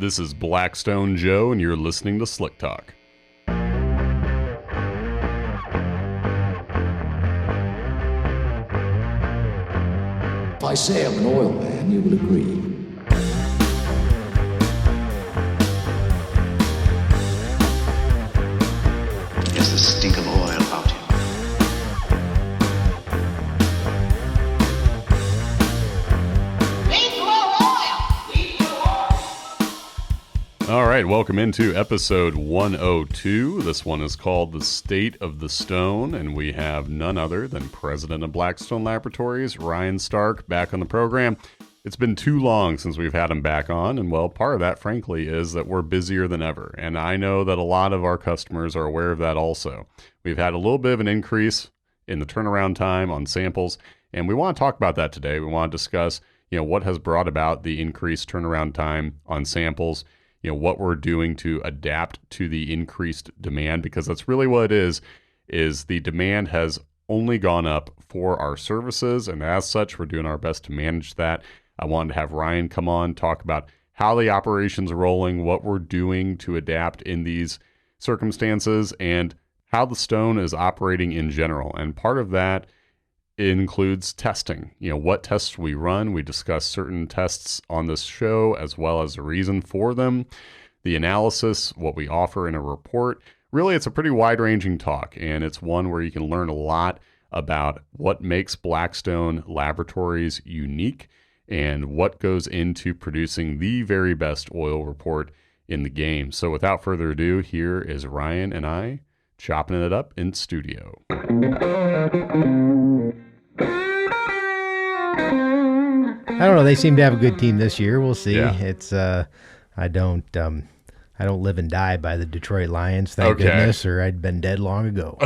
This is Blackstone Joe, and you're listening to Slick Talk. If I say I'm an oil man, you will agree. There's the stink of oil about him. All right, welcome into episode 102. This one is called The State of the Stone, and we have none other than President of Blackstone Laboratories, Ryan Stark, back on the program. It's been too long since we've had him back on, and well, part of that, frankly, is that we're busier than ever, and I know that a lot of our customers are aware of that also. We've had a little bit of an increase in the turnaround time on samples, and we want to talk about that today. We want to discuss, what has brought about the increased turnaround time on samples, what we're doing to adapt to the increased demand, because that's really what it is the demand has only gone up for our services, and as such, we're doing our best to manage that. I wanted to have Ryan come on, talk about how the operations are rolling, what we're doing to adapt in these circumstances, and how the stone is operating in general. And part of that includes testing. What tests we run. We discuss certain tests on this show as well as the reason for them, the analysis, what we offer in a report. Really, it's a pretty wide-ranging talk, and it's one where you can learn a lot about what makes Blackstone Laboratories unique and what goes into producing the very best oil report in the game. So without further ado, here is Ryan and I chopping it up in studio. I don't know. They seem to have a good team this year. We'll see. Yeah. It's I don't live and die by the Detroit Lions, thank goodness, or I'd been dead long ago.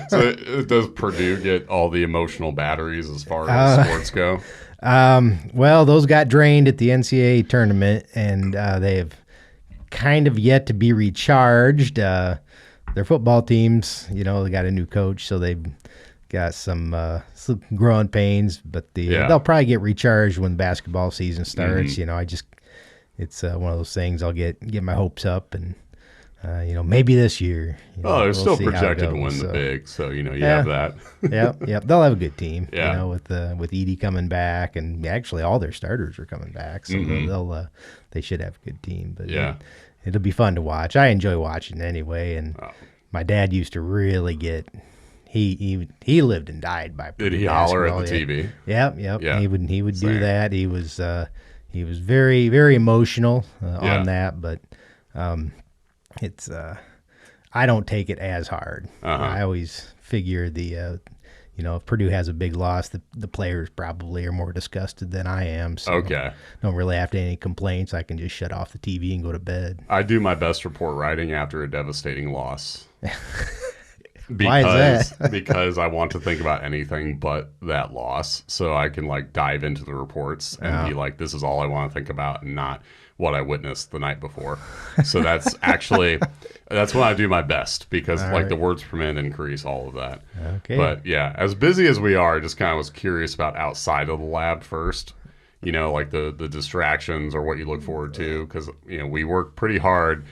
So does Purdue get all the emotional batteries as far as sports go? Well, those got drained at the NCAA tournament, and they have kind of yet to be recharged. Their football teams, they got a new coach, so they've got some growing pains, but they'll probably get recharged when basketball season starts. Mm-hmm. It's one of those things. I'll get my hopes up, and maybe this year. They're we'll still see how it projected to goes. win the big, so you have that. Yep. They'll have a good team. Yeah. With Edie coming back, and actually all their starters are coming back, so they should have a good team. But it'll be fun to watch. I enjoy watching anyway, and my dad used to really get. He lived and died by. Did he holler at the TV? Yep. Yeah. He would do that. He was very, very emotional on that, but it's I don't take it as hard. I always figure if Purdue has a big loss, the players probably are more disgusted than I am. So don't really have any complaints. I can just shut off the TV and go to bed. I do my best report writing after a devastating loss. Why is that? Because I want to think about anything but that loss, so I can dive into the reports and be like, this is all I want to think about, and not what I witnessed the night before. So that's that's when I do my best, because the words per minute increase, all of that. Okay. But yeah, as busy as we are, I just kind of was curious about outside of the lab first. The distractions or what you look forward to, because we work pretty hard,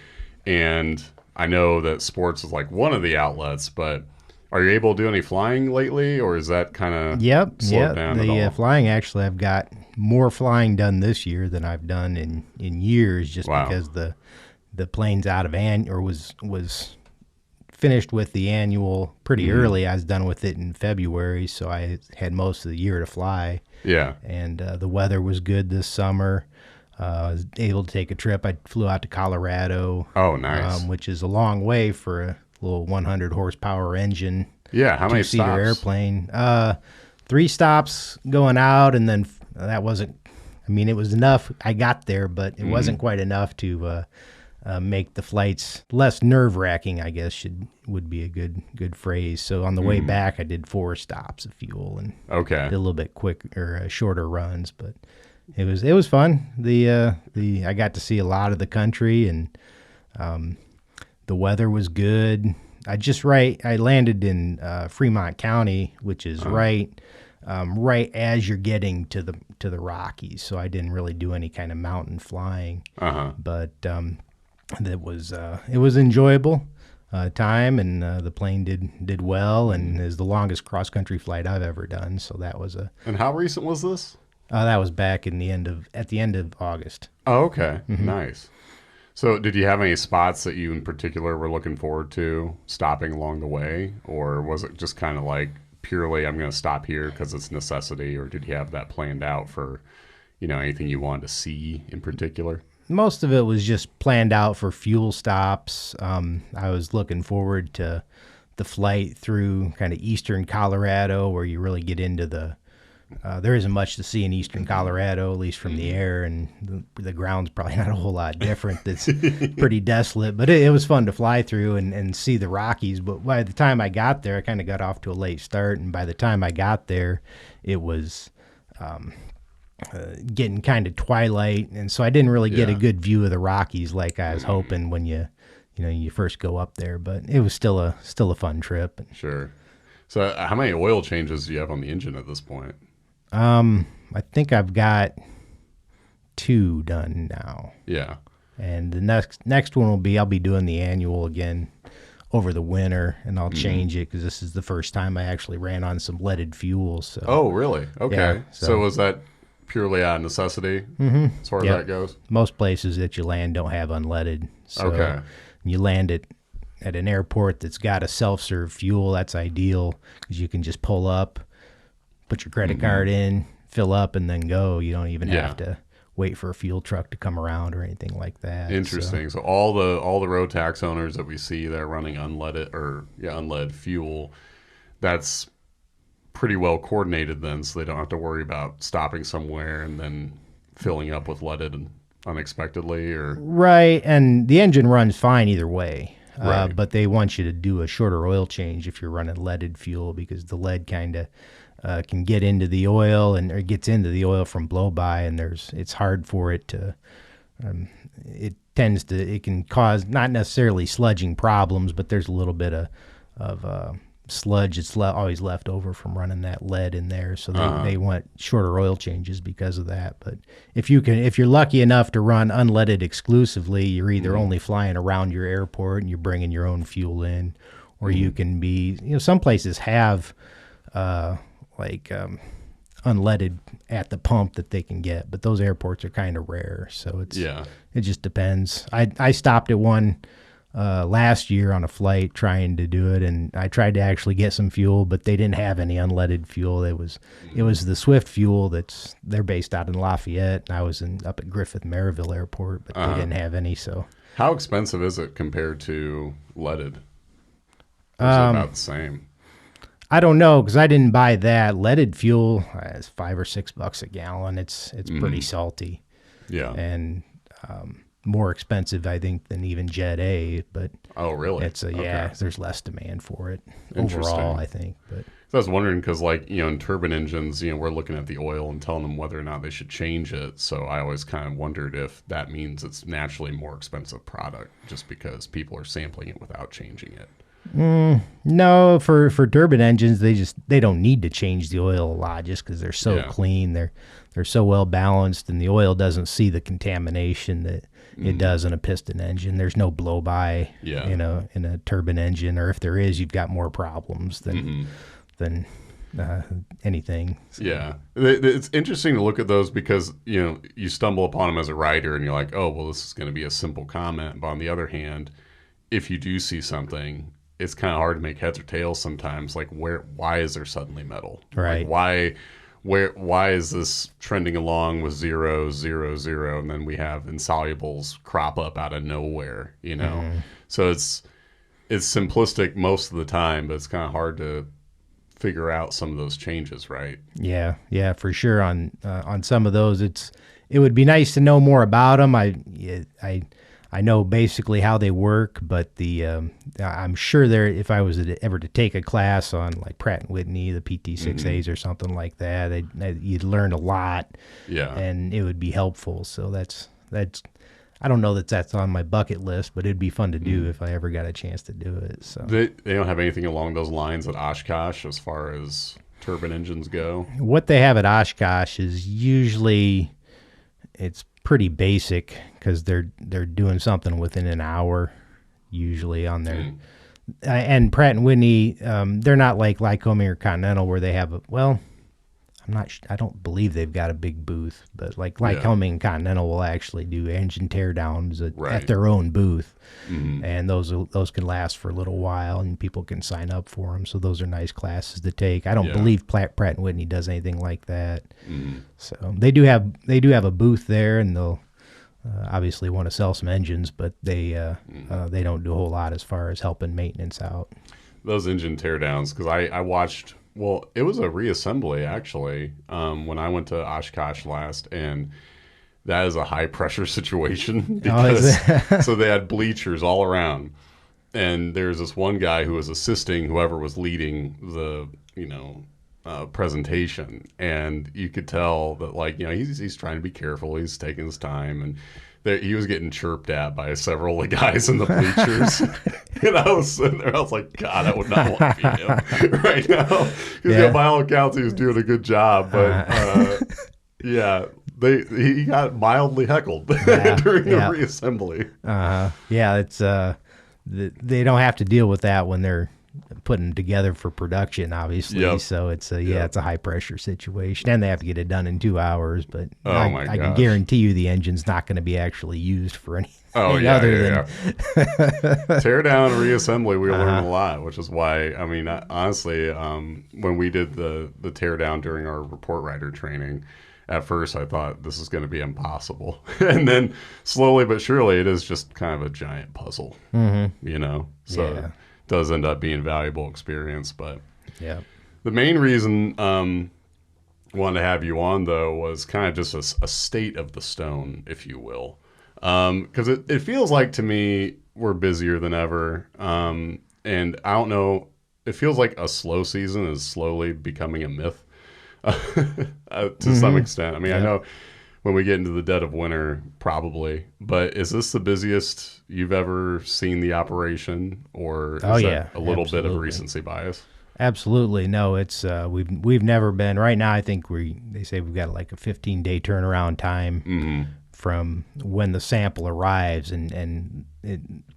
and I know that sports is one of the outlets, but are you able to do any flying lately, or is that kind of slowed down at all? The flying, actually, I've got more flying done this year than I've done in years, just because the plane's out of was finished with the annual pretty early. I was done with it in February, so I had most of the year to fly. Yeah. And the weather was good this summer. I was able to take a trip. I flew out to Colorado. Oh, nice. Which is a long way for a little 100 horsepower engine. Yeah, how many stops? 2-seater airplane. 3 stops going out, and then that wasn't. It was enough. I got there, but it wasn't quite enough to make the flights less nerve-wracking, I guess would be a good phrase. So on the way back, I did 4 stops of fuel and did a little bit shorter runs, but. It was fun. I got to see a lot of the country, and the weather was good. I landed in Fremont County, which is right right as you're getting to the Rockies. So I didn't really do any kind of mountain flying, but it was enjoyable time, and the plane did well, and is the longest cross country flight I've ever done. So that was And how recent was this? that was back at the end of August. Oh, okay. Nice. So did you have any spots that you in particular were looking forward to stopping along the way? Or was it just kind of like purely, I'm going to stop here because it's necessity? Or did you have that planned out for, anything you wanted to see in particular? Most of it was just planned out for fuel stops. I was looking forward to the flight through kind of eastern Colorado, where you really get into there isn't much to see in eastern Colorado, at least from the air, and the ground's probably not a whole lot different. It's pretty desolate, but it was fun to fly through and see the Rockies. But by the time I got there, I kind of got off to a late start, and by the time I got there, it was getting kind of twilight, and so I didn't really get a good view of the Rockies like I was hoping when you first go up there. But it was still a fun trip. Sure. So how many oil changes do you have on the engine at this point? I think I've got 2 done now. Yeah. And the next one I'll be doing the annual again over the winter, and I'll change it because this is the first time I actually ran on some leaded fuel. So. Oh, really? Okay. Yeah, so was that purely out of necessity as far as that goes? Most places that you land don't have unleaded. So Okay. You land at an airport that's got a self-serve fuel. That's ideal because you can just pull up, put your credit card in, fill up, and then go. You don't even have to wait for a fuel truck to come around or anything like that. Interesting. So all the road tax owners that we see that are running unleaded fuel, that's pretty well coordinated then, so they don't have to worry about stopping somewhere and then filling up with leaded and unexpectedly, or Right, and the engine runs fine either way. Right. But they want you to do a shorter oil change if you're running leaded fuel, because the lead kind of can get into the oil or gets into the oil from blow by, and it's hard for it to. It can cause not necessarily sludging problems, but there's a little bit of sludge that's always left over from running that lead in there. So they want shorter oil changes because of that. But if you're lucky enough to run unleaded exclusively, you're either only flying around your airport and you're bringing your own fuel in, or you can be, some places have unleaded at the pump that they can get, but those airports are kind of rare. So it just depends. I stopped at one last year on a flight trying to do it, and I tried to actually get some fuel, but they didn't have any unleaded fuel. It was the Swift fuel they're based out in Lafayette, and I was up at Griffith Maryville Airport, but they didn't have any. So how expensive is it compared to leaded? Or is it about the same? I don't know, because I didn't buy that. Leaded fuel is $5 or $6 a gallon. It's pretty salty. Yeah. And more expensive, I think, than even Jet A. But oh, really? There's less demand for it overall, I think. But so I was wondering because, in turbine engines, we're looking at the oil and telling them whether or not they should change it. So I always kind of wondered if that means it's naturally more expensive product just because people are sampling it without changing it. No, for turbine engines, they don't need to change the oil a lot just because they're so clean. They're so well balanced, and the oil doesn't see the contamination that it does in a piston engine. There's no blow by, in a turbine engine, or if there is, you've got more problems than anything. So. Yeah, it's interesting to look at those because you stumble upon them as a writer, and you're like, oh, well, this is going to be a simple comment. But on the other hand, if you do see something, it's kind of hard to make heads or tails sometimes. Like, why is there suddenly metal? Right. Like, why is this trending along with 0, 0, 0, and then we have insolubles crop up out of nowhere, So it's simplistic most of the time, but it's kind of hard to figure out some of those changes, right? Yeah, for sure. On some of those, it would be nice to know more about them. I know basically how they work, but I'm sure if I was ever to take a class on like Pratt & Whitney, the PT6As or something like that, you'd learn a lot, and it would be helpful. So that's I don't know that's on my bucket list, but it'd be fun to do if I ever got a chance to do it. So they don't have anything along those lines at Oshkosh as far as turbine engines go? What they have at Oshkosh is usually it's pretty basic because they're doing something within an hour usually on their and Pratt and Whitney, they're not like Lycoming or Continental where they have I don't believe they've got a big booth, but like Lycoming and Continental will actually do engine teardowns at their own booth, and those can last for a little while, and people can sign up for them. So those are nice classes to take. I don't believe Pratt and Whitney does anything like that. So they do have a booth there, and they'll obviously want to sell some engines, but they don't do a whole lot as far as helping maintenance out. Those engine teardowns, because I watched. Well, it was a reassembly, actually, when I went to Oshkosh last, and that is a high-pressure situation because so they had bleachers all around, and there's this one guy who was assisting whoever was leading the, presentation, and you could tell that, like, he's trying to be careful, he's taking his time, and he was getting chirped at by several of the guys in the bleachers. And I was sitting there, I was like, God, I would not want to be him right now. Because by all accounts, he was doing a good job. But he got mildly heckled during the reassembly. It's they don't have to deal with that when they're putting them together for production, obviously. So it's a high pressure situation, and they have to get it done in 2 hours. But I can guarantee you the engine's not going to be actually used for anything other than tear down and reassembly. We learned a lot, which is why honestly, when we did the tear down during our report writer training, at first I thought this is going to be impossible, and then slowly but surely it is just kind of a giant puzzle. So. Does end up being valuable experience, but the main reason I wanted to have you on, though, was kind of just a state of the stone, if you will, because it feels like to me we're busier than ever, and I don't know, it feels like a slow season is slowly becoming a myth to some extent. I know when we get into the dead of winter, probably. But is this the busiest you've ever seen the operation, or is that a little bit of recency bias? Absolutely. No, it's we've never been. Right now, I think they say we've got like a 15-day turnaround time from when the sample arrives, and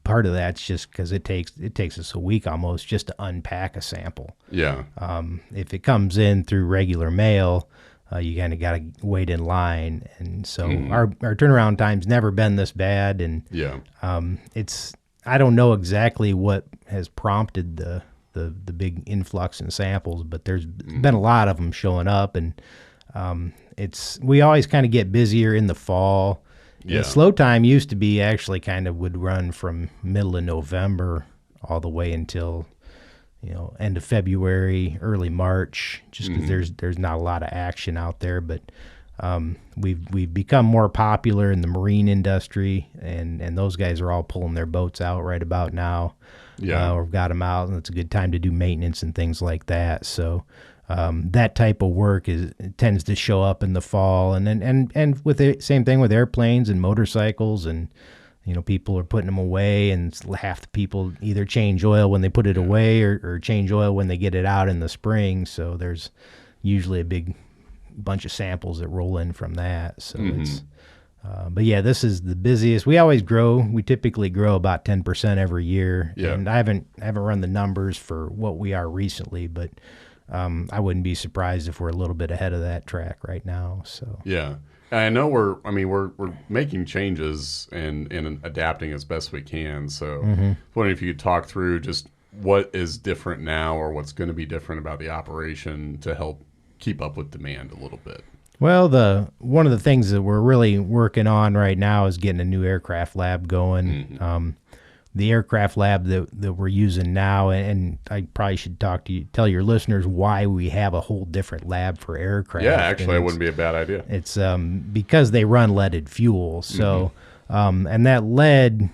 part of that's just because it takes us a week almost just to unpack a sample. Yeah. If it comes in through regular mail, you kind of got to wait in line, and so our turnaround time's never been this bad. And I don't know exactly what has prompted the big influx in samples, but there's been a lot of them showing up, and we always kind of get busier in the fall. The slow time used to be actually kind of would run from middle of November all the way until end of February, early March, just because there's not a lot of action out there. But we've become more popular in the marine industry, and those guys are all pulling their boats out right about now. We've got them out, and it's a good time to do maintenance and things like that. So that type of work tends to show up in the fall, and with the same thing with airplanes and motorcycles, and people are putting them away, and half the people either change oil when they put it away or change oil when they get it out in the spring. So there's usually a big bunch of samples that roll in from that. So but this is the busiest. We always grow. We typically grow about 10% every year. And I haven't run the numbers for what we are recently, but I wouldn't be surprised if we're a little bit ahead of that track right now. So I know we're making changes and adapting as best we can. So I was wondering if you could talk through just what is different now, or what's going to be different about the operation to help keep up with demand a little bit. Well, one of the things that we're really working on right now is getting a new aircraft lab going. The aircraft lab that we're using now, and I probably should tell your listeners why we have a whole different lab for aircraft. Yeah, actually, it wouldn't be a bad idea. It's because they run leaded fuel. So, and that lead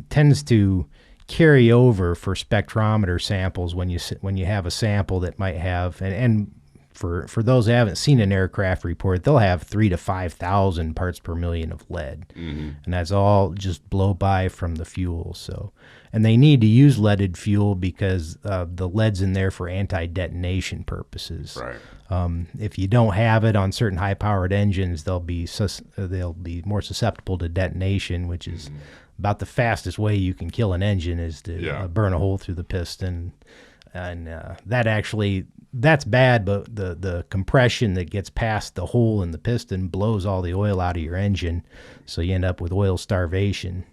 tends to carry over for spectrometer samples when you have a sample that might have, and for those who haven't seen an aircraft report, they'll have 3,000 to 5,000 parts per million of lead, and that's all just blow by from the fuel. So, and they need to use leaded fuel because the lead's in there for anti-detonation purposes. Right. If you don't have it on certain high-powered engines, they'll be more susceptible to detonation, which is about the fastest way you can kill an engine is to burn a hole through the piston. And that's bad, but the compression that gets past the hole in the piston blows all the oil out of your engine, so you end up with oil starvation,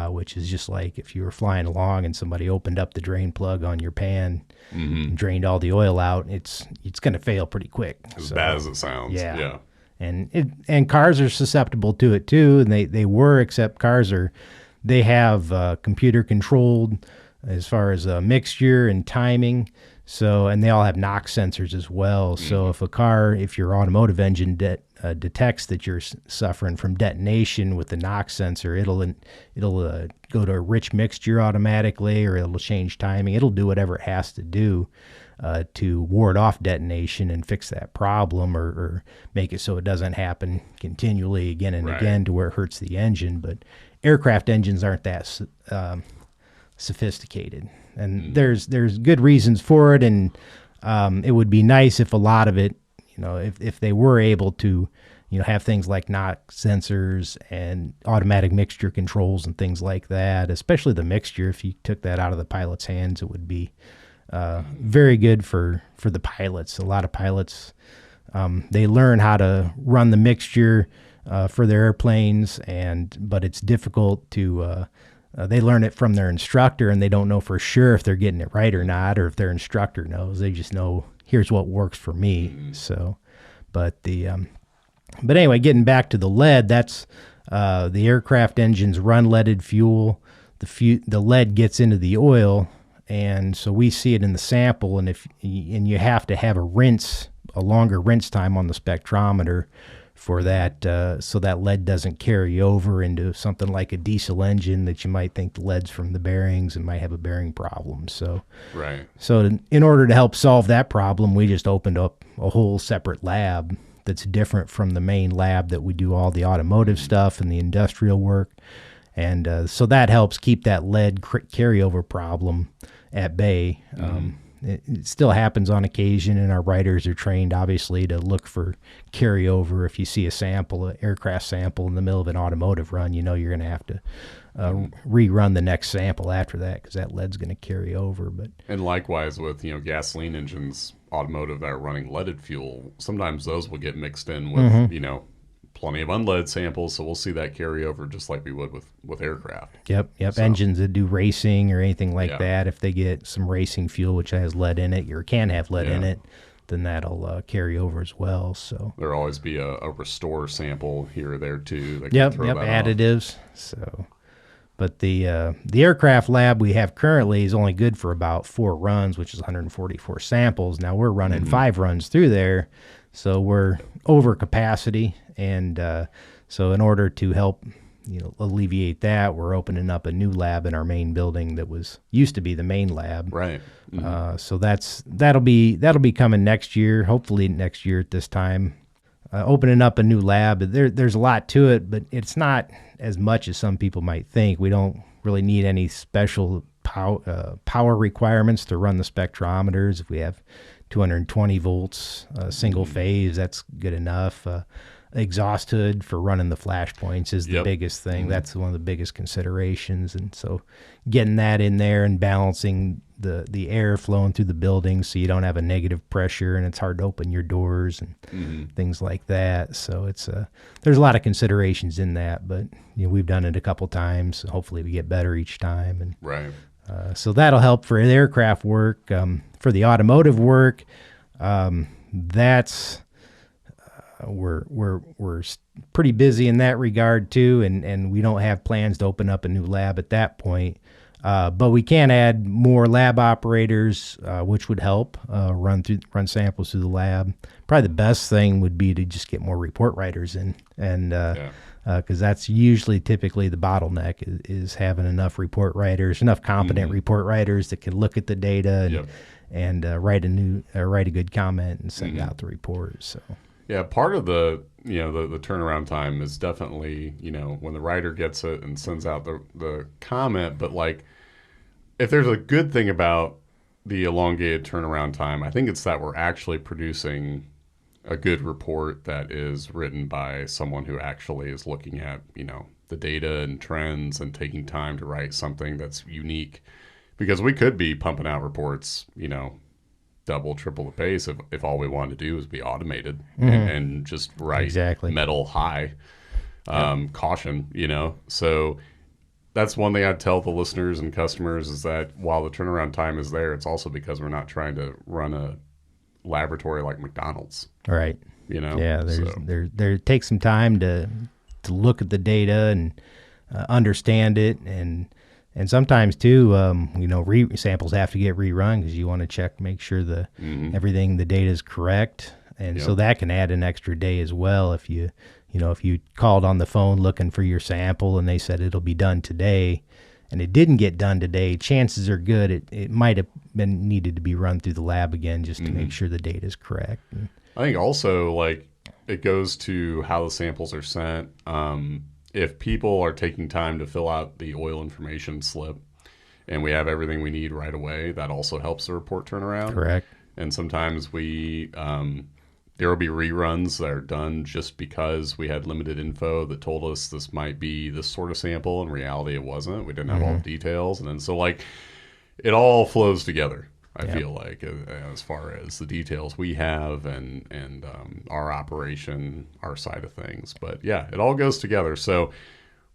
which is just like if you were flying along and somebody opened up the drain plug on your pan and drained all the oil out. It's going to fail pretty quick. As bad as it sounds. Yeah. And cars are susceptible to it too, and they were, except they have computer controlled as far as mixture and timing. So, and they all have NOx sensors as well. So if your automotive engine detects that you're suffering from detonation with the NOx sensor, it'll go to a rich mixture automatically, or it'll change timing. It'll do whatever it has to do to ward off detonation and fix that problem, or make it so it doesn't happen continually again and again to where it hurts the engine. But aircraft engines aren't that sophisticated, and there's good reasons for it, and it would be nice if a lot of it, if they were able to have things like NOx sensors and automatic mixture controls and things like that, especially the mixture. If you took that out of the pilot's hands, it would be very good for the pilots. A lot of pilots, they learn how to run the mixture for their airplanes, but it's difficult to they learn it from their instructor, and they don't know for sure if they're getting it right or not, or if their instructor knows. They just know, here's what works for me. So, but anyway, getting back to the lead, that's the aircraft engines run leaded fuel. The lead gets into the oil, and so we see it in the sample. And you have to have a longer rinse time on the spectrometer for that, so that lead doesn't carry over into something like a diesel engine that you might think the lead's from the bearings and might have a bearing problem. So, in order to help solve that problem, we just opened up a whole separate lab that's different from the main lab that we do all the automotive stuff and the industrial work. And so that helps keep that lead carryover problem at bay. It still happens on occasion, and our writers are trained, obviously, to look for carryover. If you see an aircraft sample in the middle of an automotive run, you're going to have to rerun the next sample after that, because that lead's going to carry over. And likewise with gasoline engines, automotive that are running leaded fuel, sometimes those will get mixed in with plenty of unleaded samples, so we'll see that carry over just like we would with aircraft. Yep. So, engines that do racing or anything like that, if they get some racing fuel which has lead in it, or can have lead in it, then that'll carry over as well. So there'll always be a restore sample here or there too. That additives. So, but the aircraft lab we have currently is only good for about 4 runs, which is 144 samples. Now we're running 5 runs through there, so we're over capacity. And so in order to help, alleviate that, we're opening up a new lab in our main building that used to be the main lab. Right. So that'll be coming next year, hopefully next year at this time. Opening up a new lab, there's a lot to it, but it's not as much as some people might think. We don't really need any special power requirements to run the spectrometers. If we have 220 volts, single phase, that's good enough. Exhaust hood for running the flashpoints is the biggest thing. That's one of the biggest considerations. And so getting that in there and balancing the air flowing through the building so you don't have a negative pressure and it's hard to open your doors and things like that. So there's a lot of considerations in that, but we've done it a couple times. Hopefully we get better each time. And so that'll help for the aircraft work. For the automotive work, that's we're pretty busy in that regard too, and we don't have plans to open up a new lab at that point. But we can add more lab operators, which would help run samples through the lab. Probably the best thing would be to just get more report writers in, and because that's typically the bottleneck is having enough report writers, enough competent report writers that can look at the data and write a good comment and send out the report. So yeah, part of the the turnaround time is definitely when the writer gets it and sends out the comment. But like, if there's a good thing about the elongated turnaround time, I think it's that we're actually producing a good report that is written by someone who actually is looking at the data and trends and taking time to write something that's unique. Because we could be pumping out reports, double, triple the pace if all we wanted to do was be automated and just write metal high caution, So that's one thing I'd tell the listeners and customers is that while the turnaround time is there, it's also because we're not trying to run a laboratory like McDonald's. Right. Yeah, So. there takes some time to look at the data and understand it, and sometimes too, samples have to get rerun because you want to make sure the data is correct, and so that can add an extra day as well. If you called on the phone looking for your sample and they said it'll be done today, and it didn't get done today, chances are good it might have been needed to be run through the lab again just to make sure the data is correct. I think also like it goes to how the samples are sent. If people are taking time to fill out the oil information slip and we have everything we need right away, that also helps the report turnaround. Correct. And sometimes there will be reruns that are done just because we had limited info that told us this might be this sort of sample. In reality, it wasn't. We didn't have all the details. And then so like it all flows together. I feel like as far as the details we have and our operation, our side of things. But yeah, it all goes together. So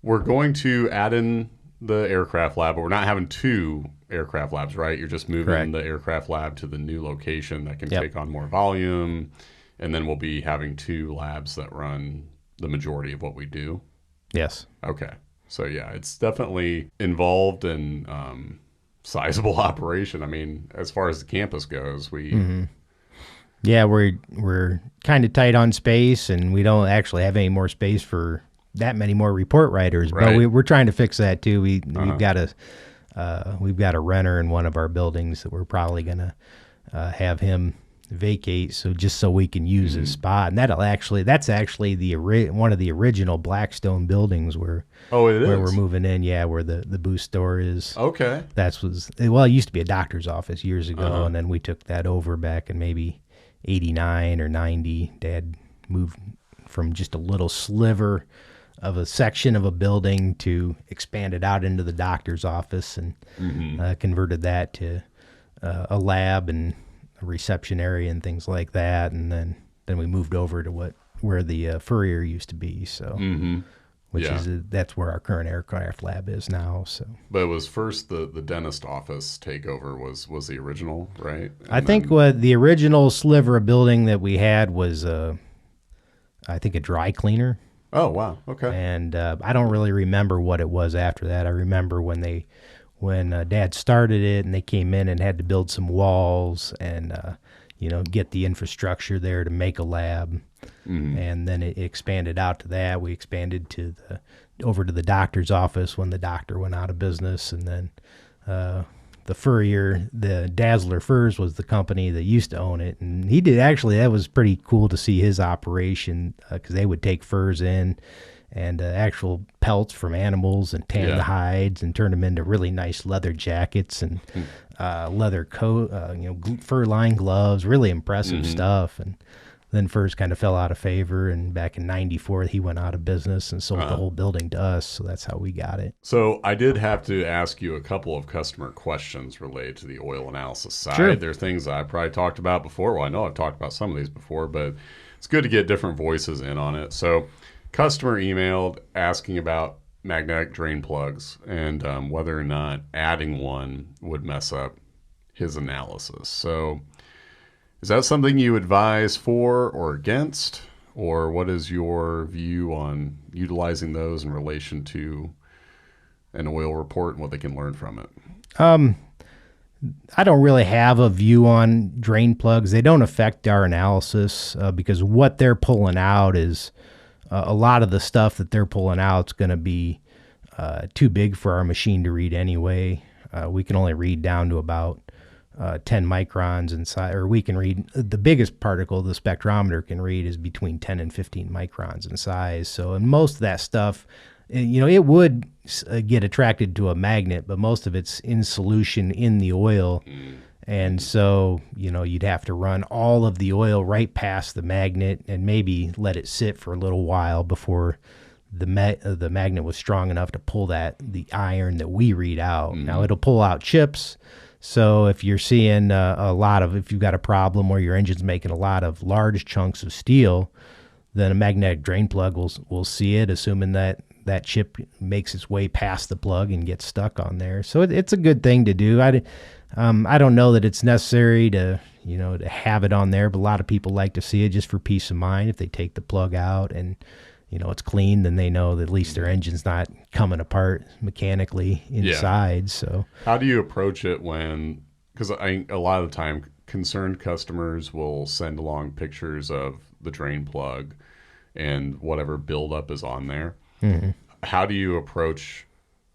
we're going to add in the aircraft lab, but we're not having 2 aircraft labs, right? You're just moving the aircraft lab to the new location that can take on more volume. And then we'll be having 2 labs that run the majority of what we do. Yes. Okay. So yeah, it's definitely involved in sizable operation. I mean, as far as the campus goes, yeah, we're kind of tight on space, and we don't actually have any more space for that many more report writers. Right. But we're trying to fix that too. We've got a renter in one of our buildings that we're probably gonna have him vacate so we can use his spot, and that's actually one of the original Blackstone buildings where we're moving in, where the booth store is. Okay. It used to be a doctor's office years ago, and then we took that over back in maybe 89 or 90. Dad moved from just a little sliver of a section of a building to expand it out into the doctor's office, and converted that to a lab and reception area and things like that, and then we moved over to where the Furrier used to be, so that's where our current aircraft lab is now. So, but it was first the dentist office takeover was the original, right? I think what the original sliver of building that we had was I think a dry cleaner. Oh wow, okay. And I don't really remember what it was after that. I remember when Dad started it and they came in and had to build some walls and get the infrastructure there to make a lab, and then it expanded out to that. We expanded over to the doctor's office when the doctor went out of business, and then the Furrier, the Dazzler Furs was the company that used to own it, and he did actually. That was pretty cool to see his operation because they would take furs in and actual pelts from animals and tan the hides and turn them into really nice leather jackets and leather coat, fur-lined gloves, really impressive stuff. And then furs kind of fell out of favor, and back in '94 he went out of business and sold the whole building to us, so that's how we got it. So I did have to ask you a couple of customer questions related to the oil analysis side. Sure. There are things I probably talked about before. Well, I know I've talked about some of these before, but it's good to get different voices in on it. So customer emailed asking about magnetic drain plugs and whether or not adding one would mess up his analysis. So is that something you advise for or against, or what is your view on utilizing those in relation to an oil report and what they can learn from it? I don't really have a view on drain plugs. They don't affect our analysis because what they're pulling out is a lot of the stuff that they're pulling out is going to be too big for our machine to read anyway. We can only read down to about 10 microns inside, or we can read the biggest particle the spectrometer can read is between 10 and 15 microns in size. So, and most of that stuff, it would get attracted to a magnet, but most of it's in solution in the oil. And so, you'd have to run all of the oil right past the magnet and maybe let it sit for a little while before the magnet was strong enough to pull the iron that we read out. Now, it'll pull out chips. So if you're seeing if you've got a problem where your engine's making a lot of large chunks of steel, then a magnetic drain plug will see it, assuming that chip makes its way past the plug and gets stuck on there. So it's a good thing to do. I don't know that it's necessary to have it on there, but a lot of people like to see it just for peace of mind. If they take the plug out and it's clean, then they know that at least their engine's not coming apart mechanically inside. Yeah. So how do you approach it because a lot of the time concerned customers will send along pictures of the drain plug and whatever buildup is on there. Mm-hmm. How do you approach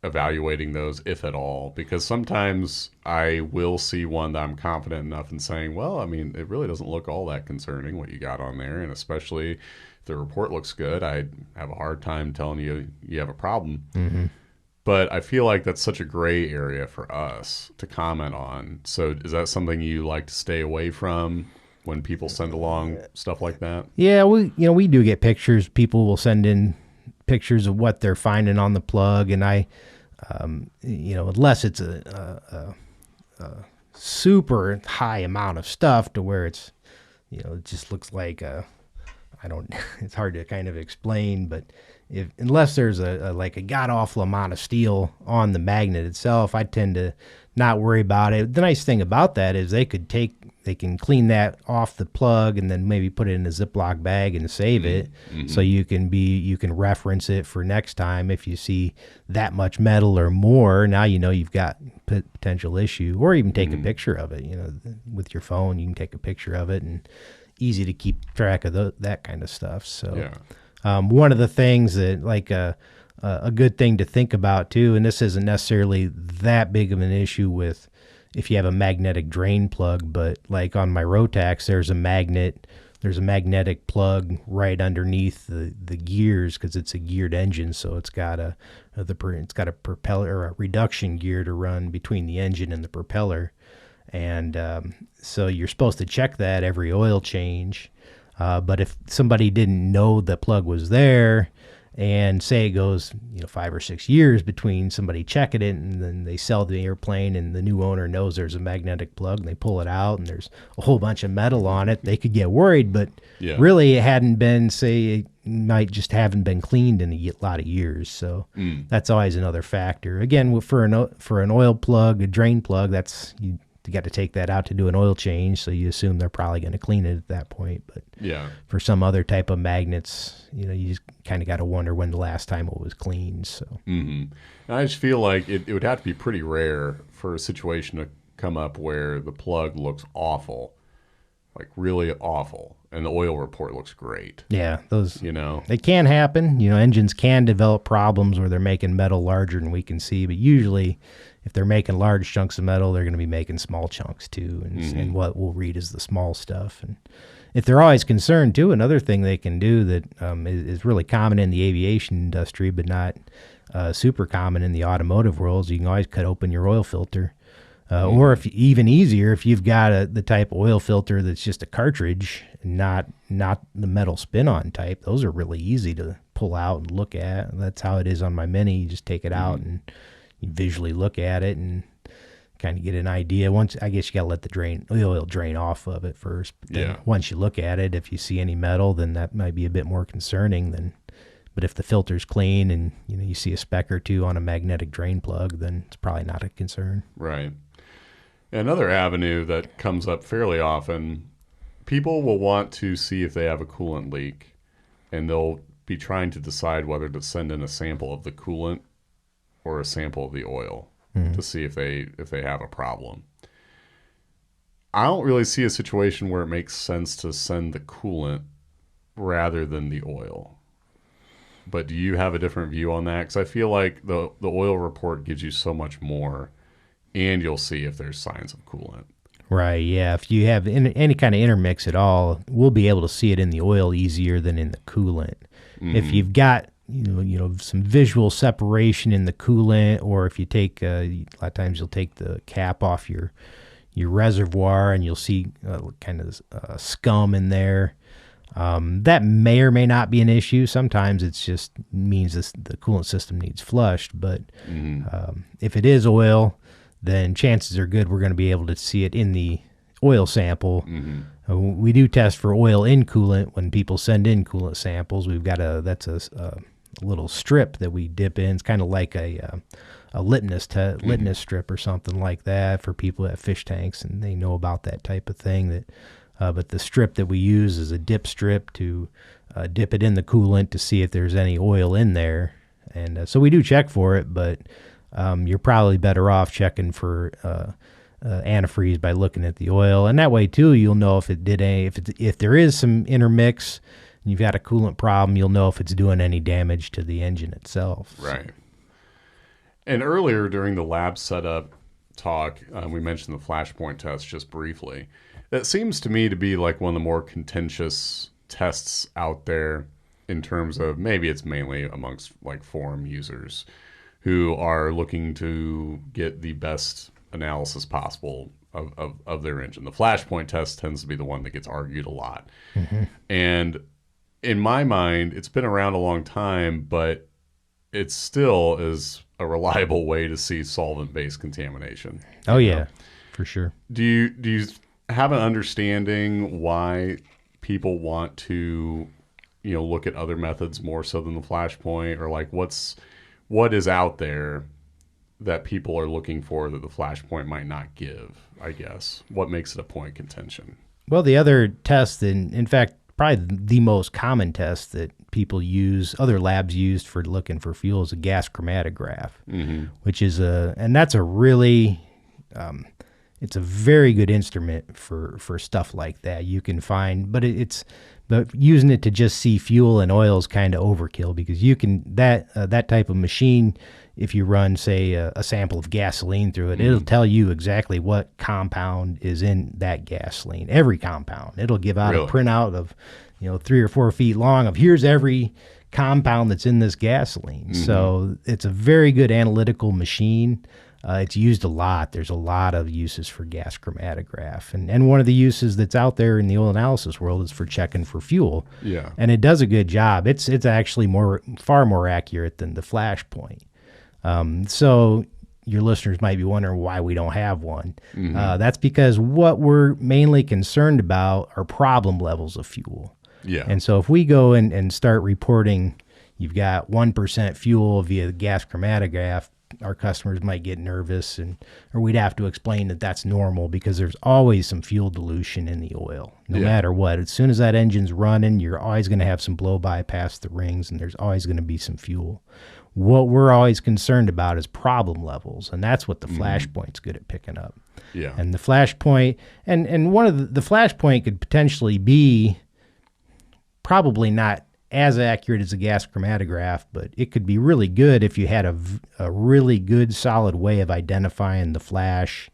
evaluating those, if at all? Because sometimes I will see one that I'm confident enough in saying, well, I mean, it really doesn't look all that concerning what you got on there. And especially if the report looks good, I have a hard time telling you have a problem. Mm-hmm. But I feel like that's such a gray area for us to comment on. So is that something you like to stay away from when people send along stuff like that? Yeah, we do get pictures. People will send in pictures of what they're finding on the plug, and I, unless it's a super high amount of stuff to where it's, it just looks like it's hard to kind of explain, but unless there's a god awful amount of steel on the magnet itself, I tend to not worry about it. The nice thing about that is they can clean that off the plug and then maybe put it in a Ziploc bag and save it. Mm-hmm. So you can reference it for next time if you see that much metal or more. Now you've got potential issue, or even take a picture of it. With your phone, you can take a picture of it, and easy to keep track of that kind of stuff. So one of the things that a good thing to think about too, and this isn't necessarily that big of an issue with if you have a magnetic drain plug, but like on my Rotax, there's a magnetic plug right underneath the gears, because it's a geared engine, so it's got a propeller or a reduction gear to run between the engine and the propeller, and so you're supposed to check that every oil change. But if somebody didn't know the plug was there, and say it goes 5 or 6 years between somebody checking it and then they sell the airplane and the new owner knows there's a magnetic plug and they pull it out and there's a whole bunch of metal on it, they could get worried. But really it hadn't been, it might just haven't been cleaned in a lot of years. So that's always another factor. Again, for an oil plug, a drain plug, you got to take that out to do an oil change, so you assume they're probably going to clean it at that point. But for some other type of magnets, you just kind of got to wonder when the last time it was cleaned. So I just feel like it would have to be pretty rare for a situation to come up where the plug looks awful, like really awful, and the oil report looks great. Yeah, those they can happen. Engines can develop problems where they're making metal larger than we can see, but usually if they're making large chunks of metal, they're going to be making small chunks too, and what we'll read is the small stuff. And if they're always concerned too, another thing they can do that is really common in the aviation industry, but not super common in the automotive world, is you can always cut open your oil filter. Or if even easier, if you've got the type of oil filter that's just a cartridge, not the metal spin-on type, those are really easy to pull out and look at. And that's how it is on my Mini. You just take it out and you visually look at it and kind of get an idea. I guess you got to let the oil drain off of it first. But then once you look at it, if you see any metal, then that might be a bit more concerning. But if the filter's clean and you see a speck or two on a magnetic drain plug, then it's probably not a concern. Right. Another avenue that comes up fairly often, people will want to see if they have a coolant leak, and they'll be trying to decide whether to send in a sample of the coolant or a sample of the oil to see if they have a problem. I don't really see a situation where it makes sense to send the coolant rather than the oil. But do you have a different view on that? Because I feel like the oil report gives you so much more, and you'll see if there's signs of coolant. Right, yeah. If you have any kind of intermix at all, we'll be able to see it in the oil easier than in the coolant. If you've got some visual separation in the coolant, or if you take a lot of times you'll take the cap off your reservoir and you'll see kind of scum in there. That may or may not be an issue. Sometimes it's just means the coolant system needs flushed. But if it is oil, then chances are good we're going to be able to see it in the oil sample. We do test for oil in coolant when people send in coolant samples. We've got a little strip that we dip in. It's kind of like a litmus strip or something like that for people that have fish tanks and they know about that type of thing. But the strip that we use is a dip strip to dip it in the coolant to see if there's any oil in there. And so we do check for it, but you're probably better off checking for antifreeze by looking at the oil. And that way, too, you'll know if there is some intermix and you've got a coolant problem, you'll know if it's doing any damage to the engine itself. Right. And earlier during the lab setup talk, we mentioned the flashpoint test just briefly. That seems to me to be like one of the more contentious tests out there in terms of maybe it's mainly amongst like forum users who are looking to get the best analysis possible of their engine. The flashpoint test tends to be the one that gets argued a lot. And in my mind, it's been around a long time, but it still is a reliable way to see solvent-based contamination. Oh, yeah, for sure. Do you have an understanding why people want to, look at other methods more so than the flashpoint, or like what is out there that people are looking for that the flashpoint might not give, I guess? What makes it a point of contention? Well, the other test, in fact, probably the most common test that people use, other labs used for looking for fuel, is a gas chromatograph, which is that's a really, it's a very good instrument for stuff like that. You can find, but using it to just see fuel and oil is kind of overkill, because you can, that type of machine, if you run, say, a sample of gasoline through it, it'll tell you exactly what compound is in that gasoline, every compound. It'll give out a printout of, 3 or 4 feet long of here's every compound that's in this gasoline. So it's a very good analytical machine. It's used a lot. There's a lot of uses for gas chromatograph. And one of the uses that's out there in the oil analysis world is for checking for fuel. Yeah. And it does a good job. It's actually far more accurate than the flashpoint. So your listeners might be wondering why we don't have one. That's because what we're mainly concerned about are problem levels of fuel. Yeah. And so if we go and start reporting you've got 1% fuel via the gas chromatograph, our customers might get nervous, or we'd have to explain that that's normal, because there's always some fuel dilution in the oil, no matter what. As soon as that engine's running, you're always going to have some blow-by past the rings, and there's always going to be some fuel. What we're always concerned about is problem levels, and that's what the flashpoint's good at picking up. Yeah. And the flashpoint, and one of the flashpoint could potentially be probably not as accurate as a gas chromatograph, but it could be really good if you had a really good solid way of identifying the flash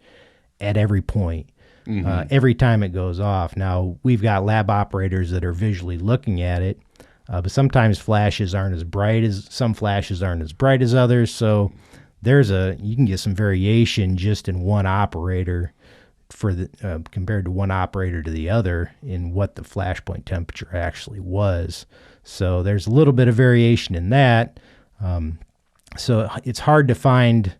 at every point, every time it goes off. Now, we've got lab operators that are visually looking at it, but sometimes some flashes aren't as bright as others, so you can get some variation just in one operator compared to one operator to the other in what the flashpoint temperature actually was. So there's a little bit of variation in that. So it's hard to find,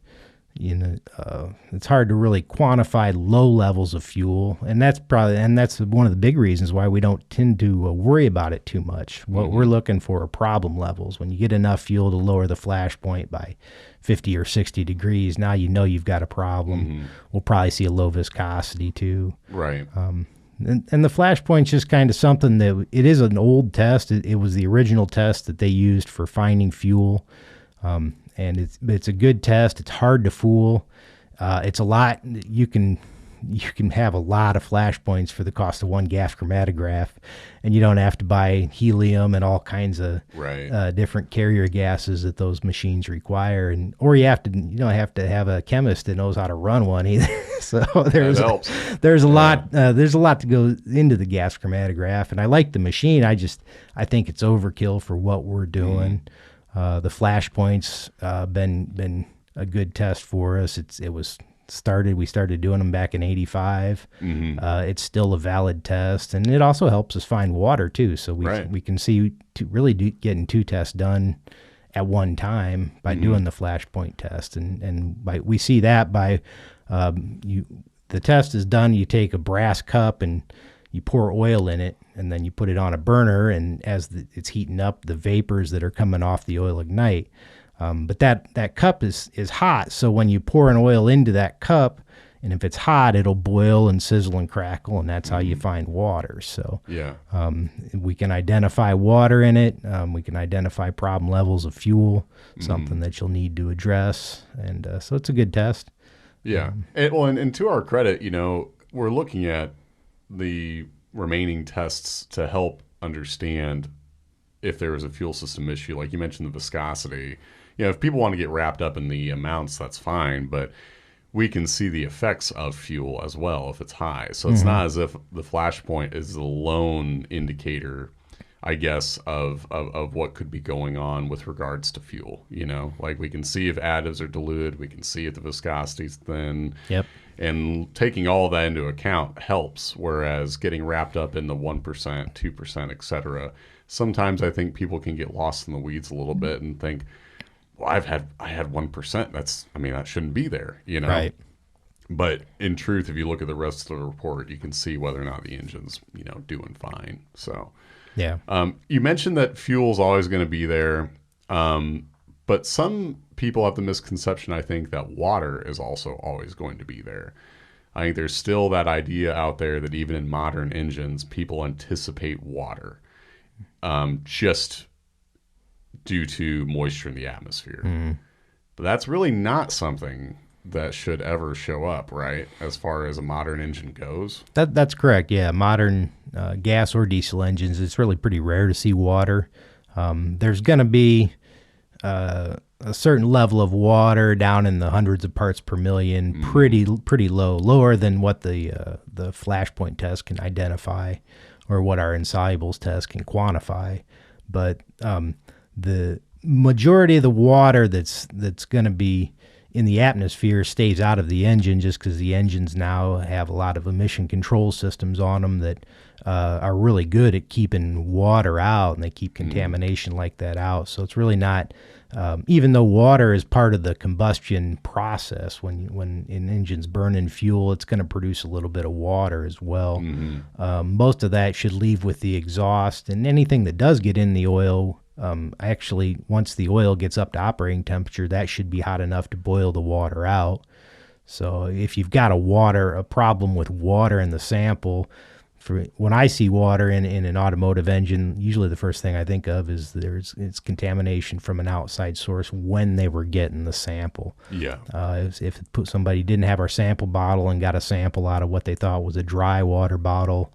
it's hard to really quantify low levels of fuel, and that's one of the big reasons why we don't tend to worry about it too much. What we're looking for are problem levels. When you get enough fuel to lower the flashpoint by 50 or 60 degrees, now you've got a problem. We'll probably see a low viscosity too. Right. And the flashpoint's just kind of something that it is an old test. It was the original test that they used for finding fuel. And it's a good test. It's hard to fool. It's a lot. You can you can have a lot of flashpoints for the cost of one gas chromatograph, and you don't have to buy helium and all kinds of different carrier gases that those machines require, or you don't have to have a chemist that knows how to run one either. So there's a lot to go into the gas chromatograph, and I like the machine. I think it's overkill for what we're doing. The flashpoints been a good test for us. We started doing them back in '85. It's still a valid test, and it also helps us find water too. So we can see getting 2 tests done at one time by doing the flashpoint test, and we see that by the test is done. You take a brass cup and you pour oil in it, and then you put it on a burner, and as it's heating up, the vapors that are coming off the oil ignite. But that cup is hot, so when you pour an oil into that cup, and if it's hot, it'll boil and sizzle and crackle, and that's how you find water. So we can identify water in it. We can identify problem levels of fuel, something that you'll need to address, and so it's a good test. Yeah, and to our credit, we're looking at the remaining tests to help understand if there is a fuel system issue. Like you mentioned, the viscosity. If people want to get wrapped up in the amounts, that's fine, but we can see the effects of fuel as well if it's high. So it's not as if the flashpoint is the lone indicator, I guess, of what could be going on with regards to fuel. Like we can see if additives are diluted, we can see if the viscosity is thin. Yep. And taking all of that into account helps, whereas getting wrapped up in the 1%, 2%, et cetera, sometimes I think people can get lost in the weeds a little bit and think, well, I had 1%. That shouldn't be there, Right. But in truth, if you look at the rest of the report, you can see whether or not the engine's, doing fine. So, yeah. You mentioned that fuel's always going to be there. But some people have the misconception, I think, that water is also always going to be there. I think there's still that idea out there that even in modern engines, people anticipate water just due to moisture in the atmosphere. But that's really not something that should ever show up, right, as far as a modern engine goes? That's correct, yeah. Modern gas or diesel engines, it's really pretty rare to see water. There's going to be a certain level of water down in the hundreds of parts per million, pretty low, lower than what the flashpoint test can identify or what our insolubles test can quantify. But the majority of the water that's going to be in the atmosphere stays out of the engine, just because the engines now have a lot of emission control systems on them that are really good at keeping water out, and they keep contamination like that out. So it's really not, even though water is part of the combustion process, when an engine's burning fuel, it's going to produce a little bit of water as well. Most of that should leave with the exhaust, and anything that does get in the oil, actually, once the oil gets up to operating temperature, that should be hot enough to boil the water out. So if you've got a problem with water in the sample, when I see water in an automotive engine, usually the first thing I think of is it's contamination from an outside source when they were getting the sample. Yeah. If somebody didn't have our sample bottle and got a sample out of what they thought was a dry water bottle,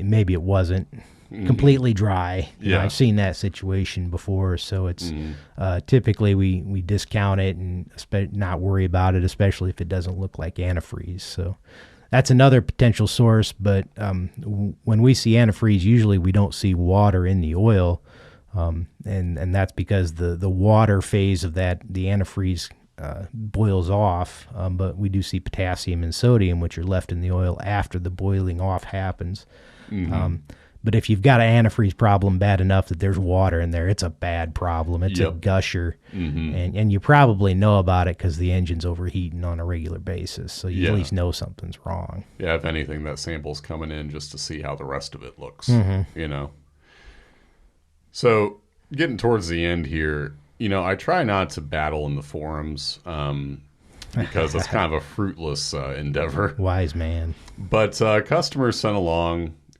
maybe it wasn't completely dry. I've seen that situation before, so it's typically we discount it and not worry about it, especially if it doesn't look like antifreeze. So that's another potential source, but when we see antifreeze, usually we don't see water in the oil, and that's because the water phase of the antifreeze boils off, but we do see potassium and sodium, which are left in the oil after the boiling off happens. But if you've got an antifreeze problem bad enough that there's water in there, it's a bad problem. It's a gusher, and you probably know about it because the engine's overheating on a regular basis, so you at least know something's wrong. Yeah, if anything, that sample's coming in just to see how the rest of it looks, So getting towards the end here, I try not to battle in the forums because it's kind of a fruitless endeavor. Wise man. But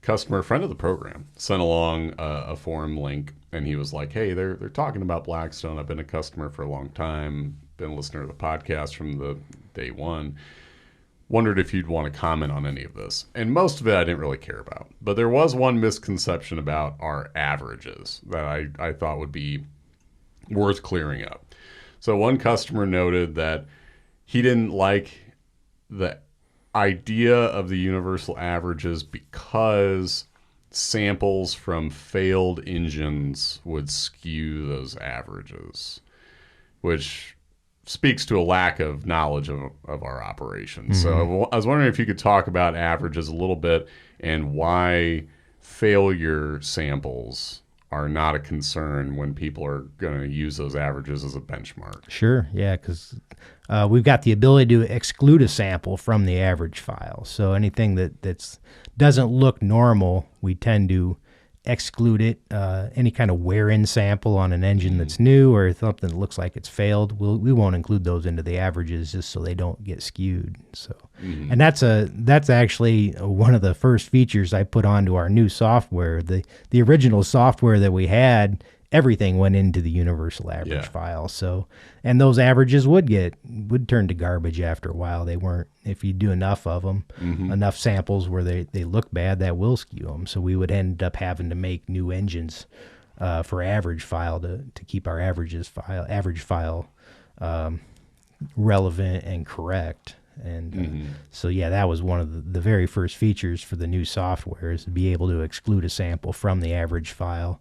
customer friend of the program sent along a forum link, and he was like, hey, they're talking about Blackstone. I've been a customer for a long time, been a listener to the podcast from the day one. wondered if you'd want to comment on any of this. And most of it I didn't really care about. But there was one misconception about our averages that I thought would be worth clearing up. So one customer noted that he didn't like the idea of the universal averages because samples from failed engines would skew those averages, which speaks to a lack of knowledge of our operations. So I was wondering if you could talk about averages a little bit and why failure samples are not a concern when people are going to use those averages as a benchmark. Sure, yeah, because we've got the ability to exclude a sample from the average file. So anything that doesn't look normal, we tend to exclude it. Any kind of wear-in sample on an engine that's new or something that looks like it's failed, we won't include those into the averages just so they don't get skewed. So, and that's actually one of the first features I put onto our new software. The original software that we had, everything went into the universal average file. So, and those averages would turn to garbage after a while. They weren't, if you do enough of them, enough samples where they look bad, that will skew them. So we would end up having to make new engines for average file to keep our average file relevant and correct. And so, yeah, that was one of the very first features for the new software, is to be able to exclude a sample from the average file.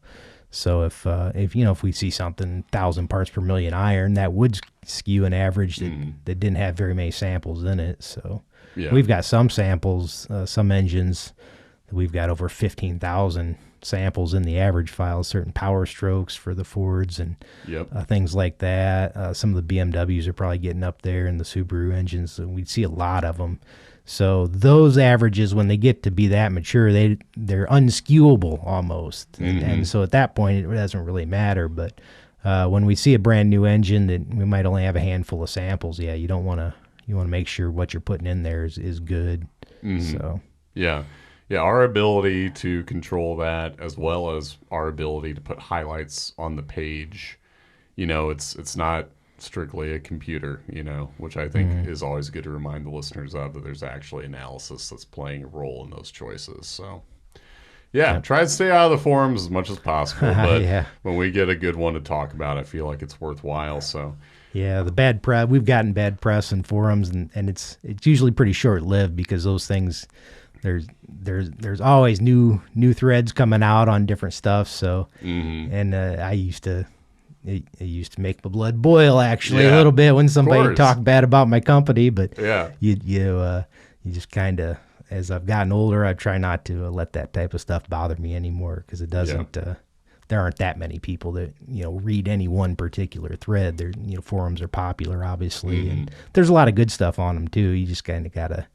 So if we see something 1,000 parts per million iron, that would skew an average that didn't have very many samples in it. So we've got some samples, some engines, we've got over 15,000 samples in the average file, certain power strokes for the Fords and things like that. Some of the BMWs are probably getting up there, and the Subaru engines, and we'd see a lot of them. So those averages, when they get to be that mature, they're unskewable almost. And so at that point, it doesn't really matter. But when we see a brand new engine that we might only have a handful of samples, you want to make sure what you're putting in there is good. So our ability to control that, as well as our ability to put highlights on the page, it's not strictly a computer, which I think is always good to remind the listeners of, that there's actually analysis that's playing a role in those choices. So try to stay out of the forums as much as possible, but when we get a good one to talk about, I feel like it's worthwhile. So the bad press, we've gotten bad press in forums, and it's usually pretty short-lived, because those things, there's always new threads coming out on different stuff. So and it used to make my blood boil, actually, a little bit when somebody talked bad about my company. But you just kind of, as I've gotten older, I try not to let that type of stuff bother me anymore, because it doesn't. There aren't that many people that read any one particular thread. There, forums are popular, obviously, and there's a lot of good stuff on them too. You just kind of gotta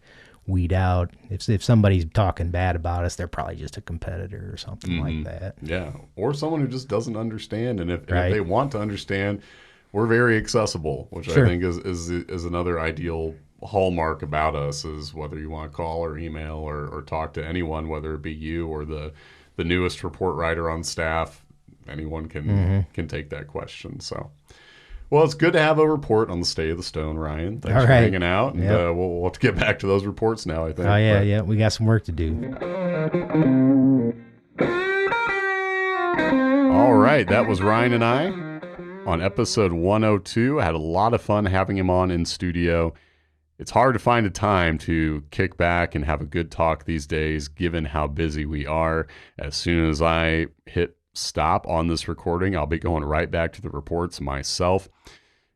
weed out. If somebody's talking bad about us, they're probably just a competitor or something like that. Yeah, or someone who just doesn't understand. And if they want to understand, we're very accessible, which I think is another ideal hallmark about us, is whether you want to call or email or talk to anyone, whether it be you or the newest report writer on staff. Anyone can take that question. So, well, it's good to have a report on the state of the stone, Ryan. Thanks for hanging out, and we'll have to get back to those reports now, I think. Oh, we got some work to do. All right, that was Ryan and I on episode 102. I had a lot of fun having him on in studio. It's hard to find a time to kick back and have a good talk these days, given how busy we are. As soon as I hit stop on this recording, I'll be going right back to the reports myself.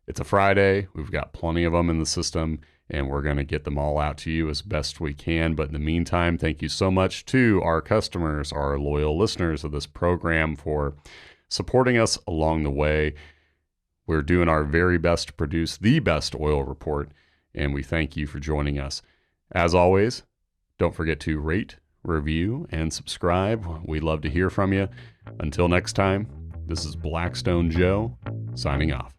It's a Friday. We've got plenty of them in the system, and we're going to get them all out to you as best we can. But in the meantime, thank you so much to our customers, our loyal listeners of this program, for supporting us along the way. We're doing our very best to produce the best oil report, and we thank you for joining us. As always, don't forget to rate, review, and subscribe. We'd love to hear from you. Until next time, this is Blackstone Joe signing off.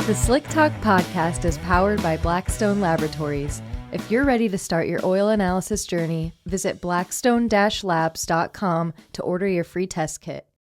The Slick Talk podcast is powered by Blackstone Laboratories. If you're ready to start your oil analysis journey, visit blackstone-labs.com to order your free test kit.